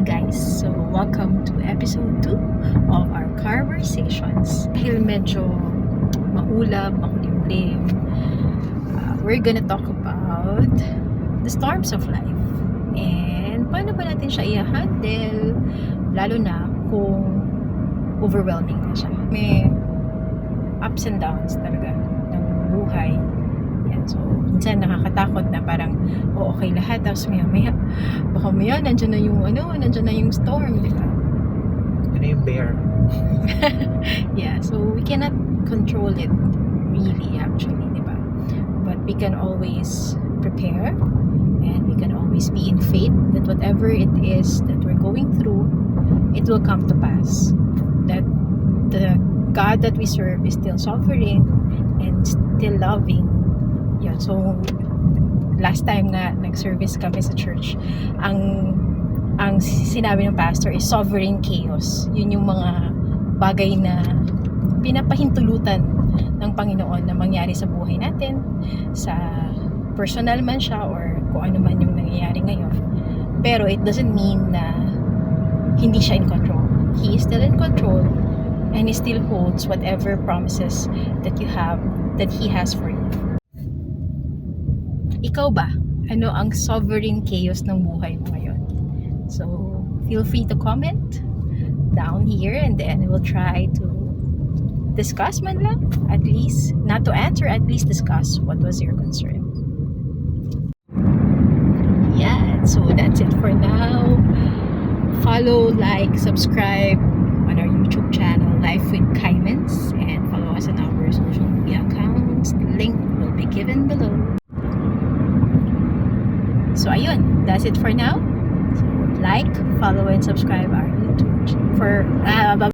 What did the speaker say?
guys, so welcome to episode 2 of our conversations. Dahil medyo maulap, makulimlim, we're gonna talk about the storms of life and paano ba natin siya i-handle, lalo na kung overwhelming na siya. May ups and downs talaga ng buhay. Yan, so minsan nakakatakot na parang okay lahat, tapos maya baka maya nandiyan na yung storm, di ba? Ano yung bear? Yeah, so we cannot control it really actually, di ba? But we can always prepare and we can always be in faith that whatever it is that we're going through, it will come to pass. That the God that we serve is still sovereign and still loving. Yan, so last time nga nag-service kami sa church, ang sinabi ng pastor is sovereign chaos. Yun yung mga bagay na pinapahintulutan ng Panginoon na mangyari sa buhay natin, sa personal man siya or kung ano man yung nangyayari ngayon. Pero it doesn't mean na hindi siya in control. He is still in control and He still holds whatever promises that you have, that He has for you. Ikaw ba? Ano ang sovereign chaos ng buhay mo ngayon? So, feel free to comment down here and then we'll try to discuss man lang, at least, not to answer, at least discuss what was your concern. Yeah, so that's it for now. Follow, like, subscribe on our YouTube channel, Life with Kindness, and follow us on our social media accounts. The link will be given below. So ayun, that's it for now. So like, follow, and subscribe our YouTube for